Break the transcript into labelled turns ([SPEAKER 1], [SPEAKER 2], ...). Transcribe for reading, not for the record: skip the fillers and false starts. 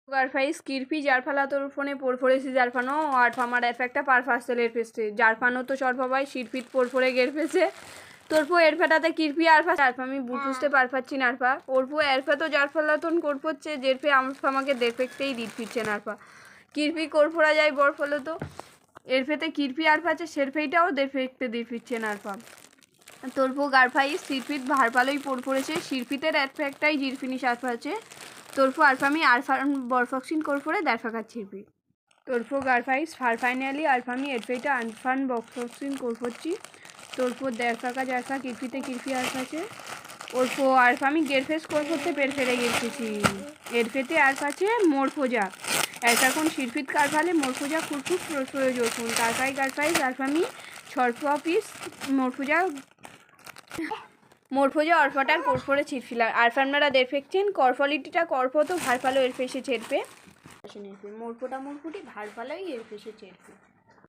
[SPEAKER 1] Garfais kirpi jarfala তোর ফোনে পরফরেছি জারফানো আরফামার এফেক্টটা পারফাসেলের ফেসতে জারফানো তো সরফাবাই শিরফিট পরফরে গের ফেসে তোরপো এরফাটাতে কিরপি আরফা আরফা আমি বুঝতে পারফাচ্ছি না আরফা ওরপো এরফা তো জারফালাতন করপচ্ছে যেরফে আমাকে দেখতেই দিত ফিরছে না আরফা কিরপি করফোরা যায় বর ফলে তো এরফেতে কিরপি আরফা আছে সেরফেইটাও দেখতে দিয়ে ফিরছে না আরফা তোরপো গারফাই শিরফিট ভারপালোই পড়েছে শিরফিতের এফেক্টটাই জিরফিনিশ আরফা আছে তোরফো আরফামি আরফান বরফক্সিন করফোরে দেরফাকার ছিরপি তোরফো গারফাইস ফাইনালি আরফামি এরফেইটা আনফান বক্সক্সিন করফোচ্ছি তোরফো দেরফাকা জারফা কিরফিতে কিরফি আরফাছে ওরফো আরফামি গেরফেস করফোতে পেরফেরে গেরফেছি এরফেতে আরফাছে মোরফোজা এখন শিরফিত কারফালে মোরফোজা খুরফুক প্রয়োজন তারফাই গারফাইস আরফামি ছরফা পিস মোরফোজা অরফাটার করফোরে ছিটফিলা আরফানমারা দেখছেন করফলিটিটা করফ তো ভারফালো এর ফেসে ছেড়পে মোরফোটা মোরফুটি ভারফালোই এর ফেসে ছেড়পে